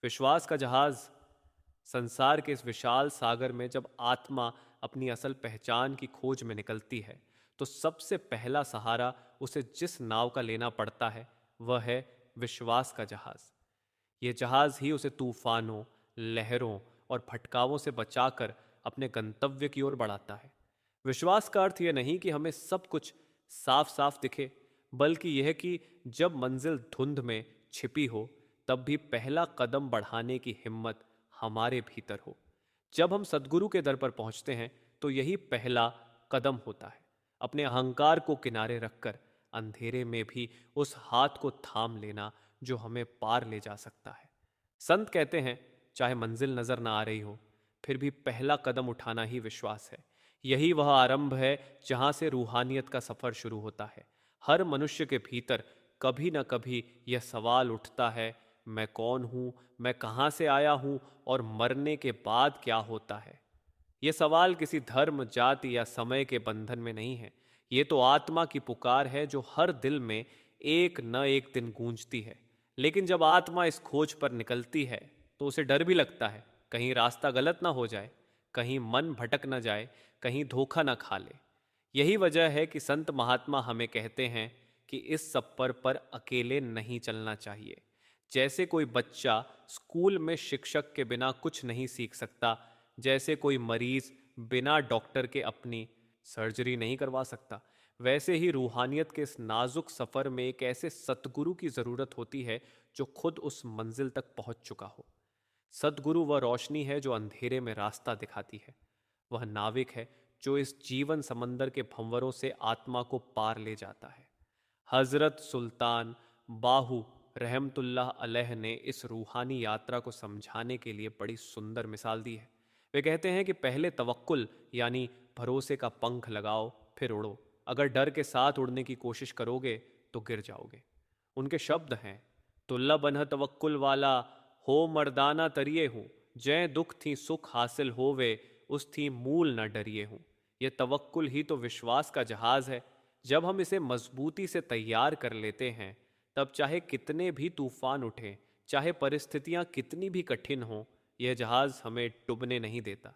विश्वास का जहाज संसार के इस विशाल सागर में जब आत्मा अपनी असल पहचान की खोज में निकलती है तो सबसे पहला सहारा उसे जिस नाव का लेना पड़ता है वह है विश्वास का जहाज। ये जहाज ही उसे तूफानों, लहरों और भटकावों से बचाकर अपने गंतव्य की ओर बढ़ाता है। विश्वास का अर्थ यह नहीं कि हमें सब कुछ साफ साफ दिखे, बल्कि यह कि जब मंजिल धुंध में छिपी हो तब भी पहला कदम बढ़ाने की हिम्मत हमारे भीतर हो। जब हम सदगुरु के दर पर पहुंचते हैं तो यही पहला कदम होता है, अपने अहंकार को किनारे रखकर अंधेरे में भी उस हाथ को थाम लेना जो हमें पार ले जा सकता है। संत कहते हैं, चाहे मंजिल नजर ना आ रही हो, फिर भी पहला कदम उठाना ही विश्वास है। यही वह आरंभ है जहां से रूहानियत का सफर शुरू होता है। हर मनुष्य के भीतर कभी न कभी यह सवाल उठता है, मैं कौन हूं, मैं कहां से आया हूं और मरने के बाद क्या होता है। यह सवाल किसी धर्म, जाति या समय के बंधन में नहीं है। ये तो आत्मा की पुकार है जो हर दिल में एक न एक दिन गूंजती है। लेकिन जब आत्मा इस खोज पर निकलती है तो उसे डर भी लगता है, कहीं रास्ता गलत ना हो जाए, कहीं मन भटक ना जाए, कहीं धोखा ना खा ले। यही वजह है कि संत महात्मा हमें कहते हैं कि इस सफर पर अकेले नहीं चलना चाहिए। जैसे कोई बच्चा स्कूल में शिक्षक के बिना कुछ नहीं सीख सकता, जैसे कोई मरीज बिना डॉक्टर के अपनी सर्जरी नहीं करवा सकता, वैसे ही रूहानियत के इस नाजुक सफर में एक ऐसे सतगुरु की जरूरत होती है जो खुद उस मंजिल तक पहुंच चुका हो। सतगुरु वह रोशनी है जो अंधेरे में रास्ता दिखाती है। वह नाविक है जो इस जीवन समंदर के भंवरों से आत्मा को पार ले जाता है। हजरत सुल्तान बाहू रहमतुल्लाह अलैह ने इस रूहानी यात्रा को समझाने के लिए बड़ी सुंदर मिसाल दी है। वे कहते हैं कि पहले तवक्कुल यानी भरोसे का पंख लगाओ, फिर उड़ो। अगर डर के साथ उड़ने की कोशिश करोगे तो गिर जाओगे। उनके शब्द हैं, तुल्ला बन्ह तवक्कुल वाला, हो मर्दाना तरिए हूँ, जय दुख थी सुख हासिल होवे, उस थी मूल न डरिए हूँ। यह तवक्कुल ही तो विश्वास का जहाज है। जब हम इसे मजबूती से तैयार कर लेते हैं तब चाहे कितने भी तूफान उठें, चाहे परिस्थितियां कितनी भी कठिन हों, यह जहाज हमें डूबने नहीं देता।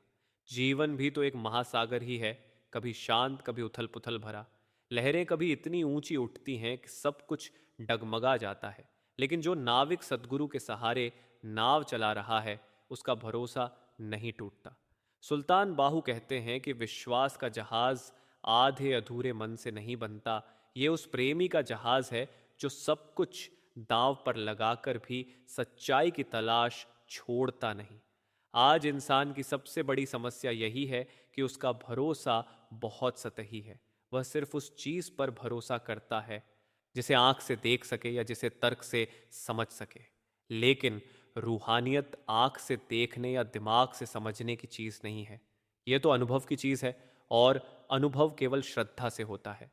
जीवन भी तो एक महासागर ही है, कभी शांत कभी उथल पुथल भरा। लहरें कभी इतनी ऊंची उठती हैं कि सब कुछ डगमगा जाता है, लेकिन जो नाविक सदगुरु के सहारे नाव चला रहा है उसका भरोसा नहीं टूटता। सुल्तान बाहू कहते हैं कि विश्वास का जहाज आधे अधूरे मन से नहीं बनता। ये उस प्रेमी का जहाज है जो सब कुछ दांव पर लगाकर भी सच्चाई की तलाश छोड़ता नहीं। आज इंसान की सबसे बड़ी समस्या यही है कि उसका भरोसा बहुत सतही है। वह सिर्फ उस चीज पर भरोसा करता है जिसे आंख से देख सके या जिसे तर्क से समझ सके। लेकिन रूहानियत आंख से देखने या दिमाग से समझने की चीज नहीं है, यह तो अनुभव की चीज है, और अनुभव केवल श्रद्धा से होता है।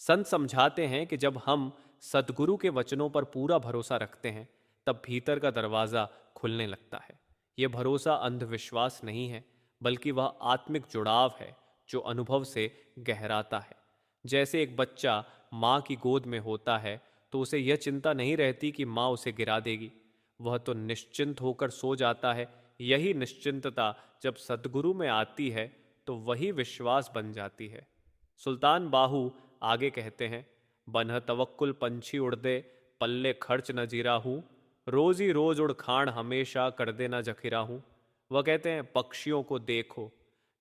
संत समझाते हैं कि जब हम सदगुरु के वचनों पर पूरा भरोसा रखते हैं तब भीतर का दरवाजा खुलने लगता है। यह भरोसा अंधविश्वास नहीं है, बल्कि वह आत्मिक जुड़ाव है जो अनुभव से गहराता है। जैसे एक बच्चा माँ की गोद में होता है तो उसे यह चिंता नहीं रहती कि माँ उसे गिरा देगी, वह तो निश्चिंत होकर सो जाता है। यही निश्चिंतता जब सदगुरु में आती है तो वही विश्वास बन जाती है। सुल्तान बाहू आगे कहते हैं, बन्ह तवक्कुल पंछी उड़ दे, पल्ले खर्च न जीरा हूँ, रोजी रोज उड़ खान हमेशा कर दे न जखिरा हूँ। वह कहते हैं, पक्षियों को देखो,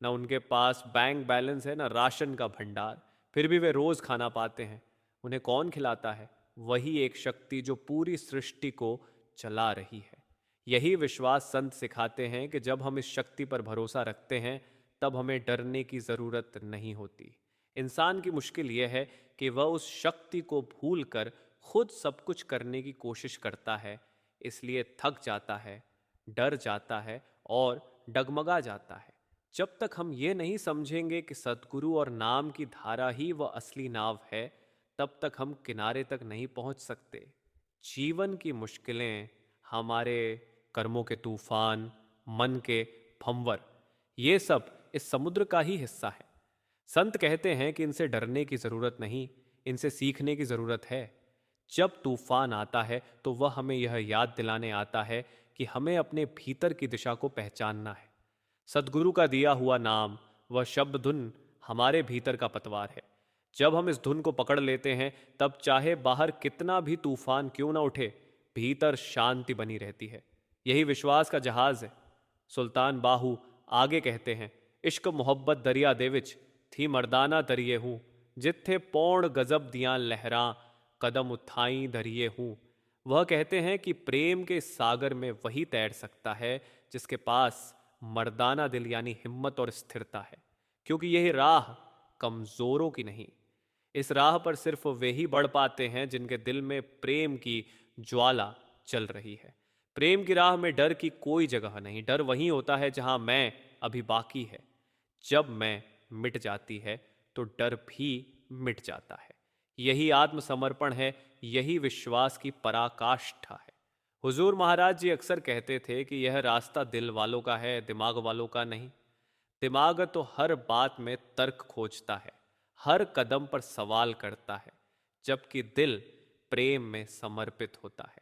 न उनके पास बैंक बैलेंस है न राशन का भंडार, फिर भी वे रोज खाना पाते हैं। उन्हें कौन खिलाता है? वही एक शक्ति जो पूरी सृष्टि को चला रही है। यही विश्वास संत सिखाते हैं कि जब हम इस शक्ति पर भरोसा रखते हैं तब हमें डरने की जरूरत नहीं होती। इंसान की मुश्किल यह है कि वह उस शक्ति को भूलकर खुद सब कुछ करने की कोशिश करता है, इसलिए थक जाता है, डर जाता है और डगमगा जाता है। जब तक हम ये नहीं समझेंगे कि सतगुरु और नाम की धारा ही वह असली नाव है, तब तक हम किनारे तक नहीं पहुंच सकते। जीवन की मुश्किलें, हमारे कर्मों के तूफान, मन के भंवर, ये सब इस समुद्र का ही हिस्सा है। संत कहते हैं कि इनसे डरने की जरूरत नहीं, इनसे सीखने की जरूरत है। जब तूफान आता है तो वह हमें यह याद दिलाने आता है कि हमें अपने भीतर की दिशा को पहचानना है। सद्गुरु का दिया हुआ नाम, वह शब्द धुन हमारे भीतर का पतवार है। जब हम इस धुन को पकड़ लेते हैं, तब चाहे बाहर कितना भी तूफान क्यों ना उठे, भीतर शांति बनी रहती है। यही विश्वास का जहाज है। सुल्तान बाहू आगे कहते हैं, इश्क मोहब्बत दरिया दे विच थी मर्दाना दरिए हूं, जिथे पौण गजब दियां लहरां कदम उठाई दरिए हूं। वह कहते हैं कि प्रेम के इस सागर में वही तैर सकता है जिसके पास मर्दाना दिल यानी हिम्मत और स्थिरता है, क्योंकि यही राह कमजोरों की नहीं। इस राह पर सिर्फ वे ही बढ़ पाते हैं जिनके दिल में प्रेम की ज्वाला चल रही है। प्रेम की राह में डर की कोई जगह नहीं। डर वहीं होता है जहां मैं अभी बाकी है। जब मैं मिट जाती है तो डर भी मिट जाता है। यही आत्मसमर्पण है, यही विश्वास की पराकाष्ठा है। हुजूर महाराज जी अक्सर कहते थे कि यह रास्ता दिल वालों का है, दिमाग वालों का नहीं। दिमाग तो हर बात में तर्क खोजता है, हर कदम पर सवाल करता है, जबकि दिल प्रेम में समर्पित होता है।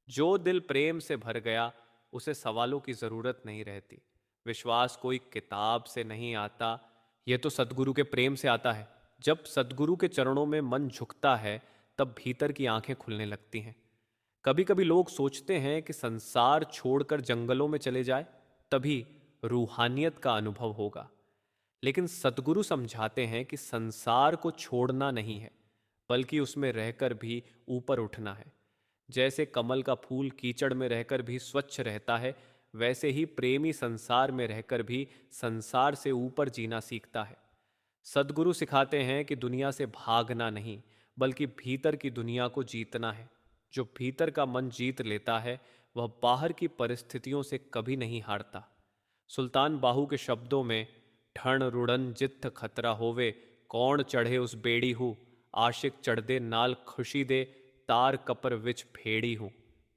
जो दिल प्रेम से भर गया, उसे सवालों की जरूरत नहीं रहती। विश्वास कोई किताब से नहीं आता, यह तो सदगुरु के प्रेम से आता है। जब सदगुरु के चरणों में मन झुकता है, तब भीतर की आंखें खुलने लगती हैं। कभी कभी लोग सोचते हैं कि संसार छोड़कर जंगलों में चले जाए, तभी रूहानियत का अनुभव होगा। लेकिन सतगुरु समझाते हैं कि संसार को छोड़ना नहीं है, बल्कि उसमें रहकर भी ऊपर उठना है। जैसे कमल का फूल कीचड़ में रहकर भी स्वच्छ रहता है, वैसे ही प्रेमी संसार में रहकर भी संसार से ऊपर जीना सीखता है। सदगुरु सिखाते हैं कि दुनिया से भागना नहीं, बल्कि भीतर की दुनिया को जीतना है। जो भीतर का मन जीत लेता है, वह बाहर की परिस्थितियों से कभी नहीं हारता। सुल्तान बाहू के शब्दों में, ठण रुड़न जित्थ खतरा होवे, कौन चढ़े उस बेड़ी हूँ, आशिक चढ़ दे नाल खुशी दे, तार कपर विच भेड़ी हूँ।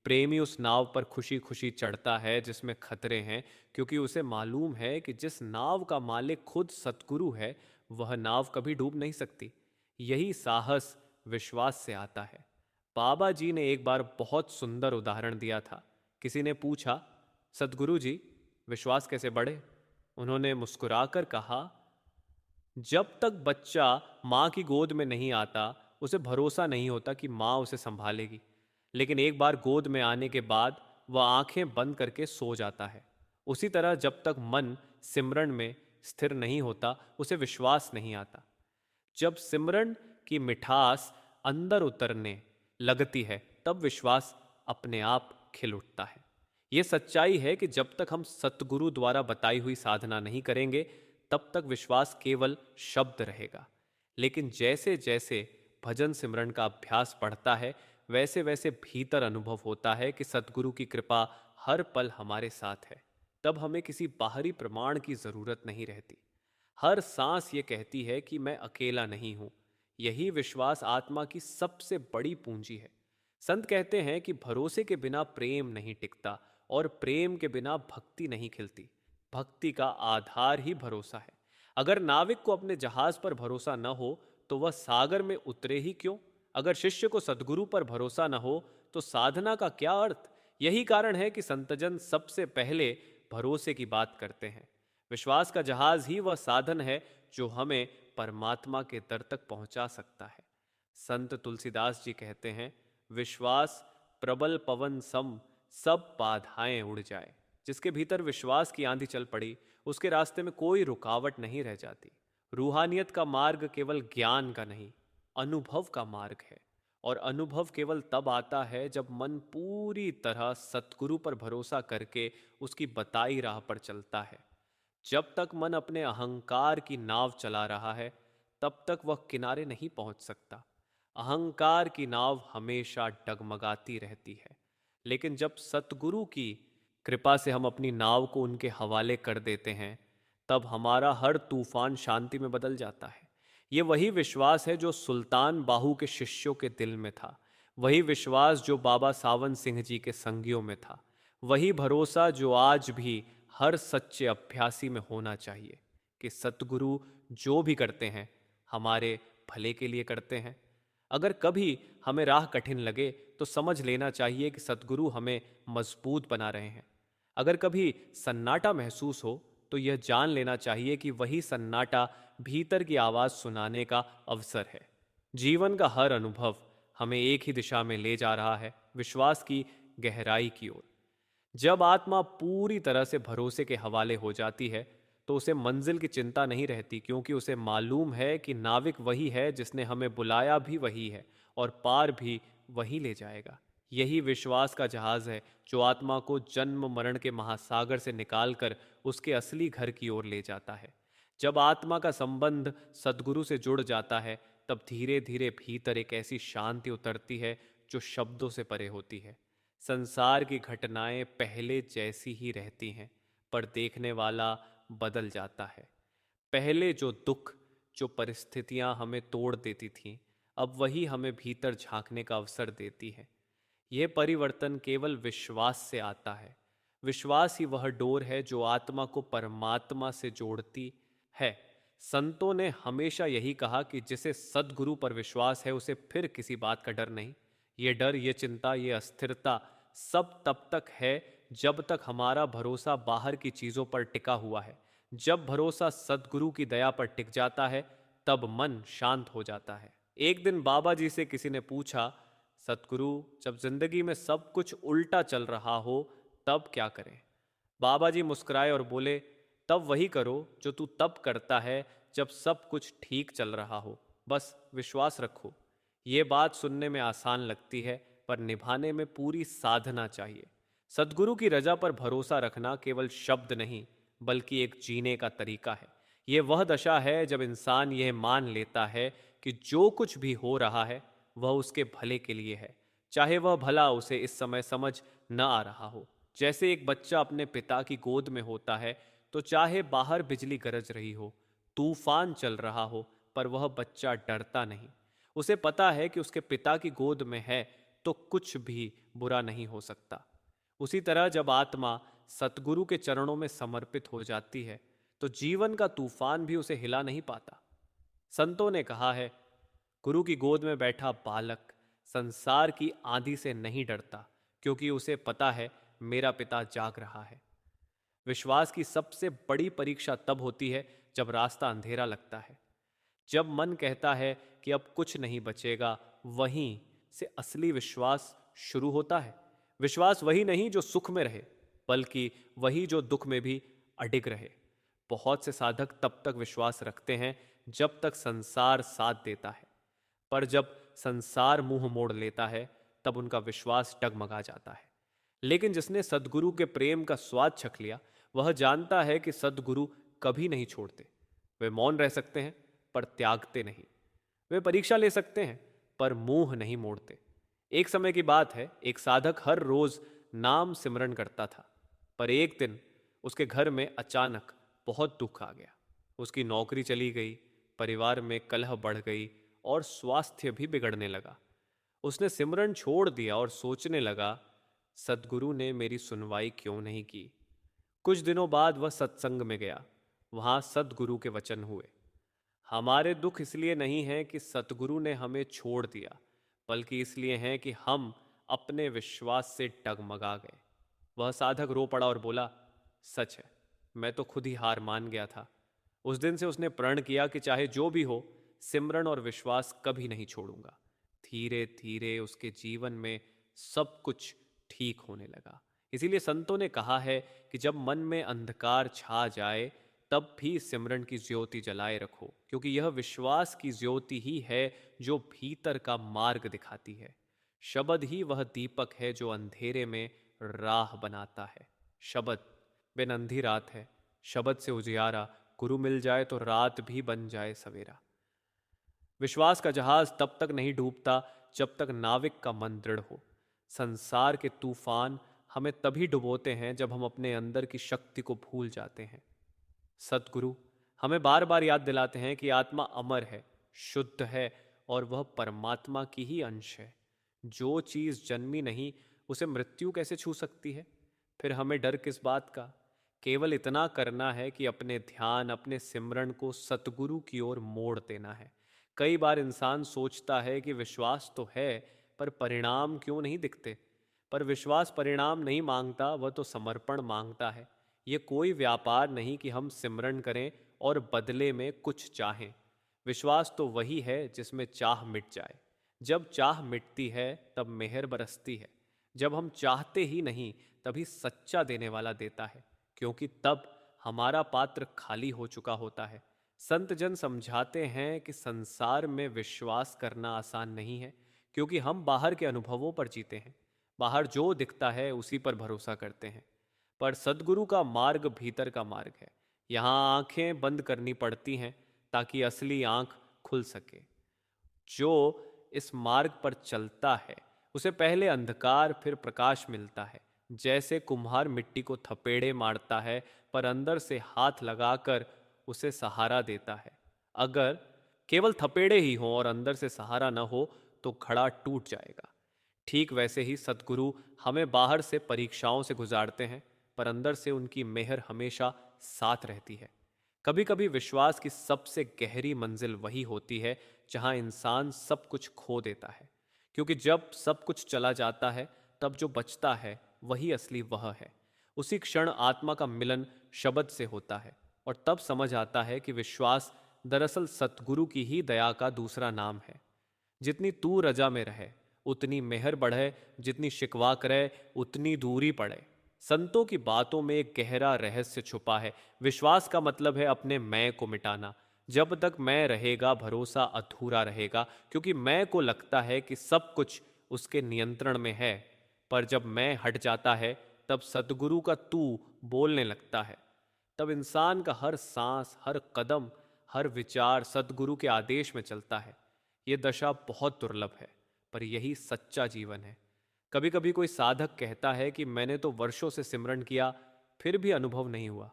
प्रेमी उस नाव पर खुशी खुशी चढ़ता है जिसमें खतरे हैं, क्योंकि उसे मालूम है कि जिस नाव का मालिक खुद सतगुरु है, वह नाव कभी डूब नहीं सकती। यही साहस विश्वास से आता है। बाबा जी ने एक बार बहुत सुंदर उदाहरण दिया था। किसी ने पूछा, सतगुरु जी, विश्वास कैसे बढ़े? उन्होंने मुस्कुराकर कहा, जब तक बच्चा माँ की गोद में नहीं आता, उसे भरोसा नहीं होता कि माँ उसे संभालेगी। लेकिन एक बार गोद में आने के बाद वह आंखें बंद करके सो जाता है। उसी तरह जब तक मन सिमरन में स्थिर नहीं होता, उसे विश्वास नहीं आता। जब सिमरन की मिठास अंदर उतरने लगती है, तब विश्वास अपने आप खिल उठता है। यह सच्चाई है कि जब तक हम सतगुरु द्वारा बताई हुई साधना नहीं करेंगे, तब तक विश्वास केवल शब्द रहेगा। लेकिन जैसे जैसे भजन सिमरन का अभ्यास बढ़ता है, वैसे वैसे भीतर अनुभव होता है कि सतगुरु की कृपा हर पल हमारे साथ है। तब हमें किसी बाहरी प्रमाण की जरूरत नहीं रहती। हर सांस ये कहती है कि मैं अकेला नहीं हूं। यही विश्वास आत्मा की सबसे बड़ी पूंजी है। संत कहते हैं कि भरोसे के बिना प्रेम नहीं टिकता, और प्रेम के बिना भक्ति नहीं खिलती। भक्ति का आधार ही भरोसा है। अगर नाविक को अपने जहाज पर भरोसा न हो, तो वह सागर में उतरे ही क्यों? अगर शिष्य को सदगुरु पर भरोसा न हो, तो साधना का क्या अर्थ? यही कारण है कि संतजन सबसे पहले भरोसे की बात करते हैं। विश्वास का जहाज ही वह साधन है जो हमें परमात्मा के दर तक पहुंचा सकता है। संत तुलसीदास जी कहते हैं, विश्वास प्रबल पवन सम, सब बाधाएं उड़ जाए। जिसके भीतर विश्वास की आंधी चल पड़ी, उसके रास्ते में कोई रुकावट नहीं रह जाती। रूहानियत का मार्ग केवल ज्ञान का नहीं, अनुभव का मार्ग है। और अनुभव केवल तब आता है जब मन पूरी तरह सतगुरु पर भरोसा करके उसकी बताई राह पर चलता है। जब तक मन अपने अहंकार की नाव चला रहा है, तब तक वह किनारे नहीं पहुंच सकता। अहंकार की नाव हमेशा डगमगाती रहती है। लेकिन जब सतगुरु की कृपा से हम अपनी नाव को उनके हवाले कर देते हैं, तब हमारा हर तूफान शांति में बदल जाता है। ये वही विश्वास है जो सुल्तान बाहू के शिष्यों के दिल में था। वही विश्वास जो बाबा सावन सिंह जी के संगियों में था। वही भरोसा जो आज भी हर सच्चे अभ्यासी में होना चाहिए कि सतगुरु जो भी करते हैं, हमारे भले के लिए करते हैं। अगर कभी हमें राह कठिन लगे तो समझ लेना चाहिए कि सद्गुरु हमें मजबूत बना रहे हैं। अगर कभी सन्नाटा महसूस हो तो यह जान लेना चाहिए कि वही सन्नाटा भीतर की आवाज सुनाने का अवसर है। जीवन का हर अनुभव हमें एक ही दिशा में ले जा रहा है, विश्वास की गहराई की ओर। जब आत्मा पूरी तरह से भरोसे के हवाले हो जाती है तो उसे मंजिल की चिंता नहीं रहती, क्योंकि उसे मालूम है कि नाविक वही है जिसने हमें बुलाया भी वही है और पार भी वही ले जाएगा। यही विश्वास का जहाज है जो आत्मा को जन्म मरण के महासागर से निकालकर उसके असली घर की ओर ले जाता है। जब आत्मा का संबंध सद्गुरु से जुड़ जाता है तब धीरे धीरे भीतर एक ऐसी शांति उतरती है जो शब्दों से परे होती है। संसार की घटनाएं पहले जैसी ही रहती हैं, पर देखने वाला बदल जाता है। पहले जो दुख, जो परिस्थितियां हमें तोड़ देती थीं, अब वही हमें भीतर झांकने का अवसर देती है। यह परिवर्तन केवल विश्वास से आता है। विश्वास ही वह डोर है जो आत्मा को परमात्मा से जोड़ती है। संतों ने हमेशा यही कहा कि जिसे सद्गुरु पर विश्वास है उसे फिर किसी बात का डर नहीं। ये डर, ये चिंता, ये अस्थिरता सब तब तक है जब तक हमारा भरोसा बाहर की चीजों पर टिका हुआ है। जब भरोसा सद्गुरु की दया पर टिक जाता है तब मन शांत हो जाता है। एक दिन बाबा जी से किसी ने पूछा, सतगुरु, जब जिंदगी में सब कुछ उल्टा चल रहा हो तब क्या करें? बाबा जी मुस्कुराए और बोले, तब वही करो जो तू तब करता है जब सब कुछ ठीक चल रहा हो, बस विश्वास रखो। ये बात सुनने में आसान लगती है पर निभाने में पूरी साधना चाहिए। सद्गुरु की रजा पर भरोसा रखना केवल शब्द नहीं बल्कि एक जीने का तरीका है। यह वह दशा है जब इंसान यह मान लेता है कि जो कुछ भी हो रहा है वह उसके भले के लिए है, चाहे वह भला उसे इस समय समझ न आ रहा हो। जैसे एक बच्चा अपने पिता की गोद में होता है तो चाहे बाहर बिजली गरज रही हो, तूफान चल रहा हो, पर वह बच्चा डरता नहीं। उसे पता है कि उसके पिता की गोद में है तो कुछ भी बुरा नहीं हो सकता। उसी तरह जब आत्मा सतगुरु के चरणों में समर्पित हो जाती है तो जीवन का तूफान भी उसे हिला नहीं पाता। संतों ने कहा है, गुरु की गोद में बैठा बालक संसार की आंधी से नहीं डरता, क्योंकि उसे पता है मेरा पिता जाग रहा है। विश्वास की सबसे बड़ी परीक्षा तब होती है जब रास्ता अंधेरा लगता है। जब मन कहता है कि अब कुछ नहीं बचेगा, वहीं से असली विश्वास शुरू होता है। विश्वास वही नहीं जो सुख में रहे, बल्कि वही जो दुख में भी अडिग रहे। बहुत से साधक तब तक विश्वास रखते हैं जब तक संसार साथ देता है, पर जब संसार मुंह मोड़ लेता है तब उनका विश्वास डगमगा जाता है। लेकिन जिसने सद्गुरु के प्रेम का स्वाद चख लिया, वह जानता है कि सद्गुरु कभी नहीं छोड़ते। वे मौन रह सकते हैं पर त्यागते नहीं। वे परीक्षा ले सकते हैं पर मुंह नहीं मोड़ते। एक समय की बात है, एक साधक हर रोज नाम सिमरन करता था, पर एक दिन उसके घर में अचानक बहुत दुख आ गया। उसकी नौकरी चली गई, परिवार में कलह बढ़ गई और स्वास्थ्य भी बिगड़ने लगा। उसने सिमरन छोड़ दिया और सोचने लगा, सद्गुरु ने मेरी सुनवाई क्यों नहीं की। कुछ दिनों बाद वह सत्संग में गया। वहां सद्गुरु के वचन हुए, हमारे दुख इसलिए नहीं है कि सतगुरु ने हमें छोड़ दिया, बल्कि इसलिए हैं कि हम अपने विश्वास से डगमगा गए। वह साधक रो पड़ा और बोला, सच है, मैं तो खुद ही हार मान गया था। उस दिन से उसने प्रण किया कि चाहे जो भी हो, सिमरन और विश्वास कभी नहीं छोड़ूंगा। धीरे धीरे उसके जीवन में सब कुछ ठीक होने लगा। इसीलिए संतों ने कहा है कि जब मन में अंधकार छा जाए तब भी सिमरन की ज्योति जलाए रखो, क्योंकि यह विश्वास की ज्योति ही है जो भीतर का मार्ग दिखाती है। शब्द ही वह दीपक है जो अंधेरे में राह बनाता है। शब्द बिन अंधी रात है, शब्द से उजियारा, गुरु मिल जाए तो रात भी बन जाए सवेरा। विश्वास का जहाज तब तक नहीं डूबता जब तक नाविक का मन दृढ़ हो। संसार के तूफान हमें तभी डुबोते हैं जब हम अपने अंदर की शक्ति को भूल जाते हैं। सतगुरु हमें बार बार याद दिलाते हैं कि आत्मा अमर है, शुद्ध है और वह परमात्मा की ही अंश है। जो चीज जन्मी नहीं उसे मृत्यु कैसे छू सकती है? फिर हमें डर किस बात का? केवल इतना करना है कि अपने ध्यान, अपने सिमरन को सतगुरु की ओर मोड़ देना है। कई बार इंसान सोचता है कि विश्वास तो है, पर परिणाम क्यों नहीं दिखते। पर विश्वास परिणाम नहीं मांगता, वह तो समर्पण मांगता है। ये कोई व्यापार नहीं कि हम सिमरन करें और बदले में कुछ चाहें। विश्वास तो वही है जिसमें चाह मिट जाए। जब चाह मिटती है तब मेहर बरसती है। जब हम चाहते ही नहीं, तभी सच्चा देने वाला देता है, क्योंकि तब हमारा पात्र खाली हो चुका होता है। संत जन समझाते हैं कि संसार में विश्वास करना आसान नहीं है, क्योंकि हम बाहर के अनुभवों पर जीते हैं। बाहर जो दिखता है उसी पर भरोसा करते हैं। पर सद्गुरु का मार्ग भीतर का मार्ग है। यहाँ आंखें बंद करनी पड़ती हैं ताकि असली आंख खुल सके। जो इस मार्ग पर चलता है उसे पहले अंधकार फिर प्रकाश मिलता है। जैसे कुम्हार मिट्टी को थपेड़े मारता है, पर अंदर से हाथ लगाकर उसे सहारा देता है। अगर केवल थपेड़े ही हों और अंदर से सहारा न हो तो घड़ा टूट जाएगा। ठीक वैसे ही सतगुरु हमें बाहर से परीक्षाओं से गुजारते हैं, पर अंदर से उनकी मेहर हमेशा साथ रहती है। कभी कभी विश्वास की सबसे गहरी मंजिल वही होती है जहां इंसान सब कुछ खो देता है, क्योंकि जब सब कुछ चला जाता है तब जो बचता है वही असली वह है। उसी क्षण आत्मा का मिलन शब्द से होता है, और तब समझ आता है कि विश्वास दरअसल सतगुरु की ही दया का दूसरा नाम है। जितनी तू रजा में रहे उतनी मेहर बढ़े, जितनी शिकवा करे उतनी दूरी पड़े। संतों की बातों में एक गहरा रहस्य छुपा है। विश्वास का मतलब है अपने मैं को मिटाना। जब तक मैं रहेगा भरोसा अधूरा रहेगा, क्योंकि मैं को लगता है कि सब कुछ उसके नियंत्रण में है। पर जब मैं हट जाता है तब सदगुरु का तू बोलने लगता है। तब इंसान का हर सांस, हर कदम, हर विचार सदगुरु के आदेश में चलता है। ये दशा बहुत दुर्लभ है, पर यही सच्चा जीवन है। कभी कभी कोई साधक कहता है कि मैंने तो वर्षों से सिमरन किया, फिर भी अनुभव नहीं हुआ।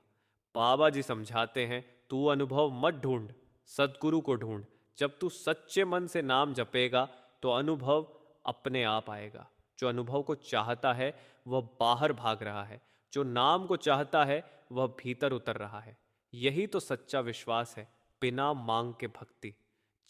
बाबा जी समझाते हैं, तू अनुभव मत ढूंढ, सदगुरु को ढूंढ। जब तू सच्चे मन से नाम जपेगा तो अनुभव अपने आप आएगा। जो अनुभव को चाहता है वह बाहर भाग रहा है, जो नाम को चाहता है वह भीतर उतर रहा है। यही तो सच्चा विश्वास है, बिना मांग के भक्ति।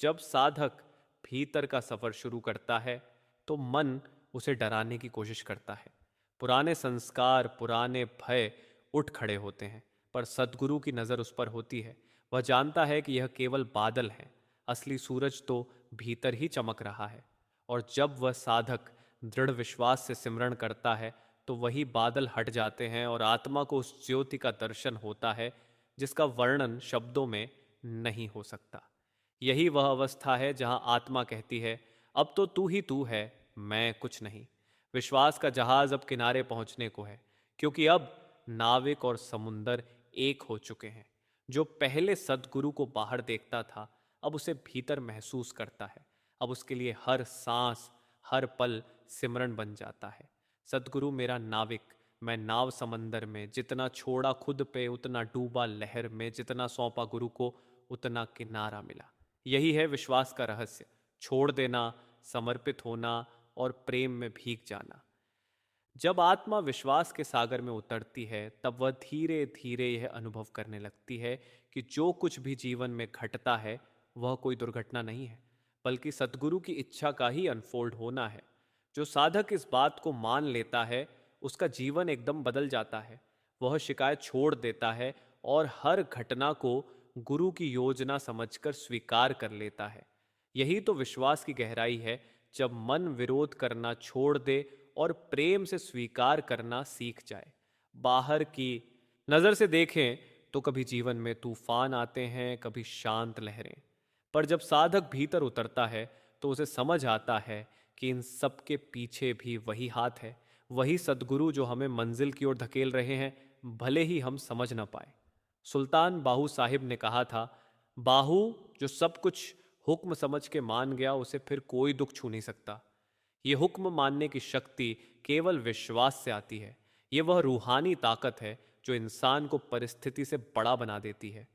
जब साधक भीतर का सफर शुरू करता है तो मन उसे डराने की कोशिश करता है। पुराने संस्कार, पुराने भय उठ खड़े होते हैं, पर सद्गुरु की नज़र उस पर होती है। वह जानता है कि यह केवल बादल है, असली सूरज तो भीतर ही चमक रहा है। और जब वह साधक दृढ़ विश्वास से सिमरण करता है तो वही बादल हट जाते हैं और आत्मा को उस ज्योति का दर्शन होता है जिसका वर्णन शब्दों में नहीं हो सकता। यही वह अवस्था है जहां आत्मा कहती है, अब तो तू ही तू है, मैं कुछ नहीं। विश्वास का जहाज अब किनारे पहुंचने को है, क्योंकि अब नाविक और समुंदर एक हो चुके हैं। जो पहले सद्गुरु को बाहर देखता था अब उसे भीतर महसूस करता है। अब उसके लिए हर सांस, हर पल सिमरन बन जाता है। सद्गुरु मेरा नाविक, मैं नाव समंदर में, जितना छोड़ा खुद पे उतना डूबा लहर में, जितना सौंपा गुरु को उतना किनारा मिला। यही है विश्वास का रहस्य, छोड़ देना, समर्पित होना और प्रेम में भीग जाना। जब आत्मा विश्वास के सागर में उतरती है तब वह धीरे धीरे यह अनुभव करने लगती है कि जो कुछ भी जीवन में घटता है वह कोई दुर्घटना नहीं है, बल्कि सद्गुरु की इच्छा का ही अनफोल्ड होना है। जो साधक इस बात को मान लेता है उसका जीवन एकदम बदल जाता है। वह शिकायत छोड़ देता है और हर घटना को गुरु की योजना समझकर स्वीकार कर लेता है। यही तो विश्वास की गहराई है, जब मन विरोध करना छोड़ दे और प्रेम से स्वीकार करना सीख जाए। बाहर की नज़र से देखें तो कभी जीवन में तूफान आते हैं, कभी शांत लहरें। पर जब साधक भीतर उतरता है तो उसे समझ आता है कि इन सब के पीछे भी वही हाथ है, वही सद्गुरु जो हमें मंजिल की ओर धकेल रहे हैं, भले ही हम समझ न पाए। सुल्तान बाहू साहिब ने कहा था, बाहू जो सब कुछ हुक्म समझ के मान गया उसे फिर कोई दुख छू नहीं सकता। ये हुक्म मानने की शक्ति केवल विश्वास से आती है। ये वह रूहानी ताकत है जो इंसान को परिस्थिति से बड़ा बना देती है।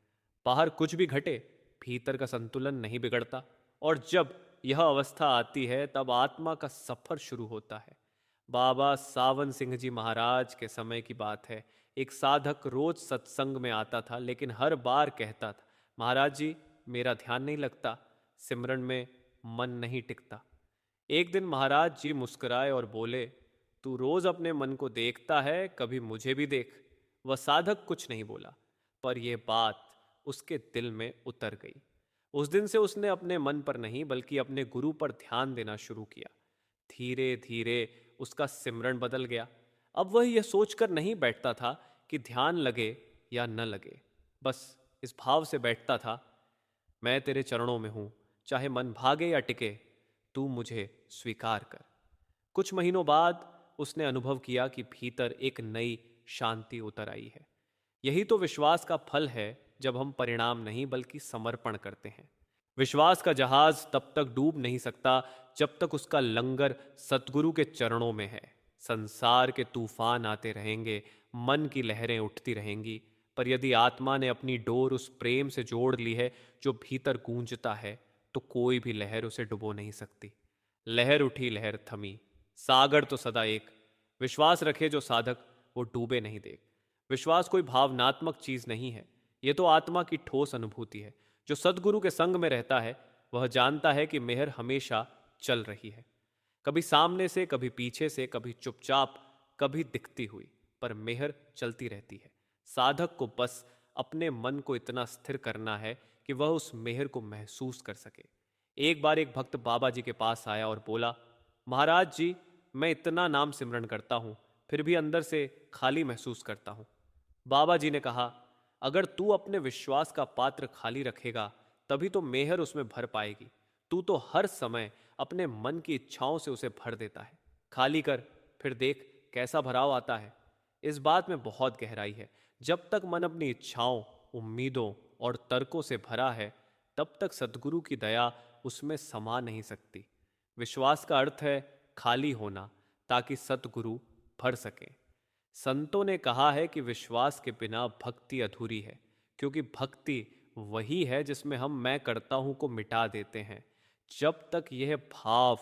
बाहर कुछ भी घटे, भीतर का संतुलन नहीं बिगड़ता। और जब यह अवस्था आती है तब आत्मा का सफर शुरू होता है। बाबा सावन सिंह जी महाराज के समय की बात है। एक साधक रोज सत्संग में आता था, लेकिन हर बार कहता था, महाराज जी मेरा ध्यान नहीं लगता, सिमरन में मन नहीं टिकता। एक दिन महाराज जी मुस्कुराए और बोले, तू रोज अपने मन को देखता है, कभी मुझे भी देख। वह साधक कुछ नहीं बोला, पर यह बात उसके दिल में उतर गई। उस दिन से उसने अपने मन पर नहीं बल्कि अपने गुरु पर ध्यान देना शुरू किया। धीरे धीरे उसका सिमरन बदल गया। अब वह यह सोचकर नहीं बैठता था कि ध्यान लगे या न लगे, बस इस भाव से बैठता था, मैं तेरे चरणों में हूं, चाहे मन भागे या टिके, तू मुझे स्वीकार कर। कुछ महीनों बाद उसने अनुभव किया कि भीतर एक नई शांति उतर आई है। यही तो विश्वास का फल है, जब हम परिणाम नहीं बल्कि समर्पण करते हैं। विश्वास का जहाज तब तक डूब नहीं सकता जब तक उसका लंगर सतगुरु के चरणों में है। संसार के तूफान आते रहेंगे, मन की लहरें उठती रहेंगी, पर यदि आत्मा ने अपनी डोर उस प्रेम से जोड़ ली है जो भीतर गूंजता है, तो कोई भी लहर उसे डुबो नहीं सकती। लहर उठी, लहर थमी, सागर तो सदा एक। विश्वास रखे जो साधक, वो डूबे नहीं देख। विश्वास कोई भावनात्मक चीज नहीं है, ये तो आत्मा की ठोस अनुभूति है। जो सदगुरु के संग में रहता है वह जानता है कि मेहर हमेशा चल रही है, कभी सामने से, कभी पीछे से, कभी चुपचाप, कभी दिखती हुई, पर मेहर चलती रहती है। साधक को बस अपने मन को इतना स्थिर करना है कि वह उस मेहर को महसूस कर सके। एक बार एक भक्त बाबा जी के पास आया और बोला, महाराज जी, मैं इतना नाम सिमरन करता हूं, फिर भी अंदर से खाली महसूस करता हूं। बाबा जी ने कहा, अगर तू अपने विश्वास का पात्र खाली रखेगा तभी तो मेहर उसमें भर पाएगी। तू तो हर समय अपने मन की इच्छाओं से उसे भर देता है। खाली कर, फिर देख कैसा भराव आता है। इस बात में बहुत गहराई है। जब तक मन अपनी इच्छाओं, उम्मीदों और तर्कों से भरा है, तब तक सद्गुरु की दया उसमें समा नहीं सकती। विश्वास का अर्थ है खाली होना, ताकि सतगुरु भर सके। संतों ने कहा है कि विश्वास के बिना भक्ति अधूरी है, क्योंकि भक्ति वही है जिसमें हम मैं करता हूं को मिटा देते हैं। जब तक यह भाव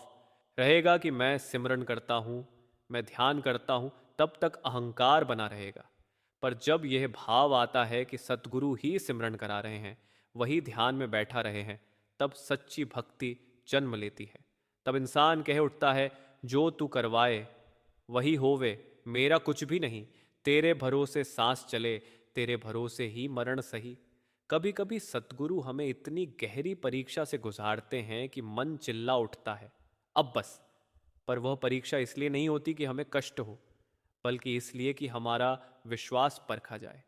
रहेगा कि मैं सिमरन करता हूं, मैं ध्यान करता हूं, तब तक अहंकार बना रहेगा। पर जब यह भाव आता है कि सतगुरु ही सिमरन करा रहे हैं, वही ध्यान में बैठा रहे हैं, तब सच्ची भक्ति जन्म लेती है। तब इंसान कह उठता है, जो तू करवाए वही होवे, मेरा कुछ भी नहीं, तेरे भरोसे सांस चले, तेरे भरोसे ही मरण सही। कभी कभी सतगुरु हमें इतनी गहरी परीक्षा से गुजारते हैं कि मन चिल्ला उठता है, अब बस। पर वह परीक्षा इसलिए नहीं होती कि हमें कष्ट हो, बल्कि इसलिए कि हमारा विश्वास परखा जाए।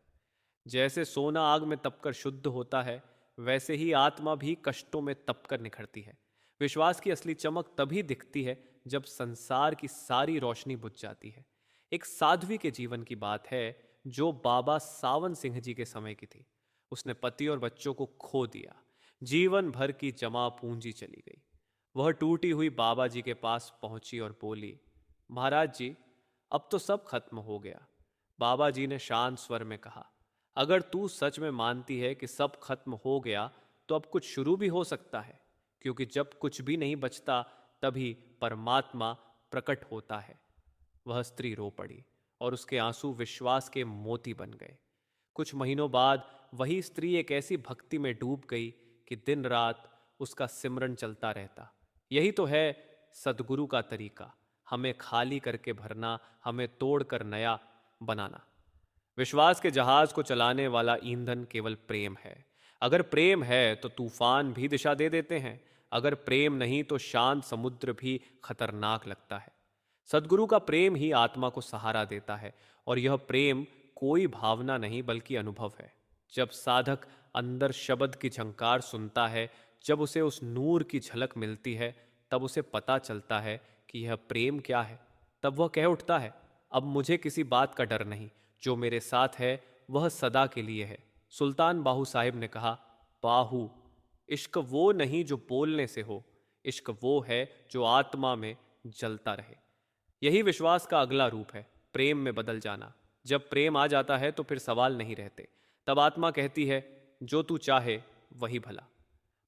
जैसे सोना आग में तपकर शुद्ध होता है, वैसे ही आत्मा भी कष्टों में तपकर निखरती है। विश्वास की असली चमक तभी दिखती है जब संसार की सारी रोशनी बुझ जाती है। एक साध्वी के जीवन की बात है, जो बाबा सावन सिंह जी के समय की थी। उसने पति और बच्चों को खो दिया, जीवन भर की जमा पूंजी चली गई। वह टूटी हुई बाबा जी के पास पहुंची और बोली, महाराज जी, अब तो सब खत्म हो गया। बाबा जी ने शांत स्वर में कहा, अगर तू सच में मानती है कि सब खत्म हो गया, तो अब कुछ शुरू भी हो सकता है, क्योंकि जब कुछ भी नहीं बचता तभी परमात्मा प्रकट होता है। वह स्त्री रो पड़ी और उसके आंसू विश्वास के मोती बन गए। कुछ महीनों बाद वही स्त्री एक ऐसी भक्ति में डूब गई कि दिन रात उसका सिमरन चलता रहता। यही तो है सदगुरु का तरीका, हमें खाली करके भरना, हमें तोड़कर नया बनाना। विश्वास के जहाज को चलाने वाला ईंधन केवल प्रेम है। अगर प्रेम है तो तूफान भी दिशा दे देते हैं, अगर प्रेम नहीं तो शांत समुद्र भी खतरनाक लगता है। सदगुरु का प्रेम ही आत्मा को सहारा देता है, और यह प्रेम कोई भावना नहीं बल्कि अनुभव है। जब साधक अंदर शब्द की झंकार सुनता है, जब उसे उस नूर की झलक मिलती है, तब उसे पता चलता है कि यह प्रेम क्या है। तब वह कह उठता है, अब मुझे किसी बात का डर नहीं, जो मेरे साथ है वह सदा के लिए है। सुल्तान बाहू साहिब ने कहा, बाहू, इश्क वो नहीं जो बोलने से हो, इश्क वो है जो आत्मा में जलता रहे। यही विश्वास का अगला रूप है, प्रेम में बदल जाना। जब प्रेम आ जाता है तो फिर सवाल नहीं रहते। तब आत्मा कहती है, जो तू चाहे वही भला।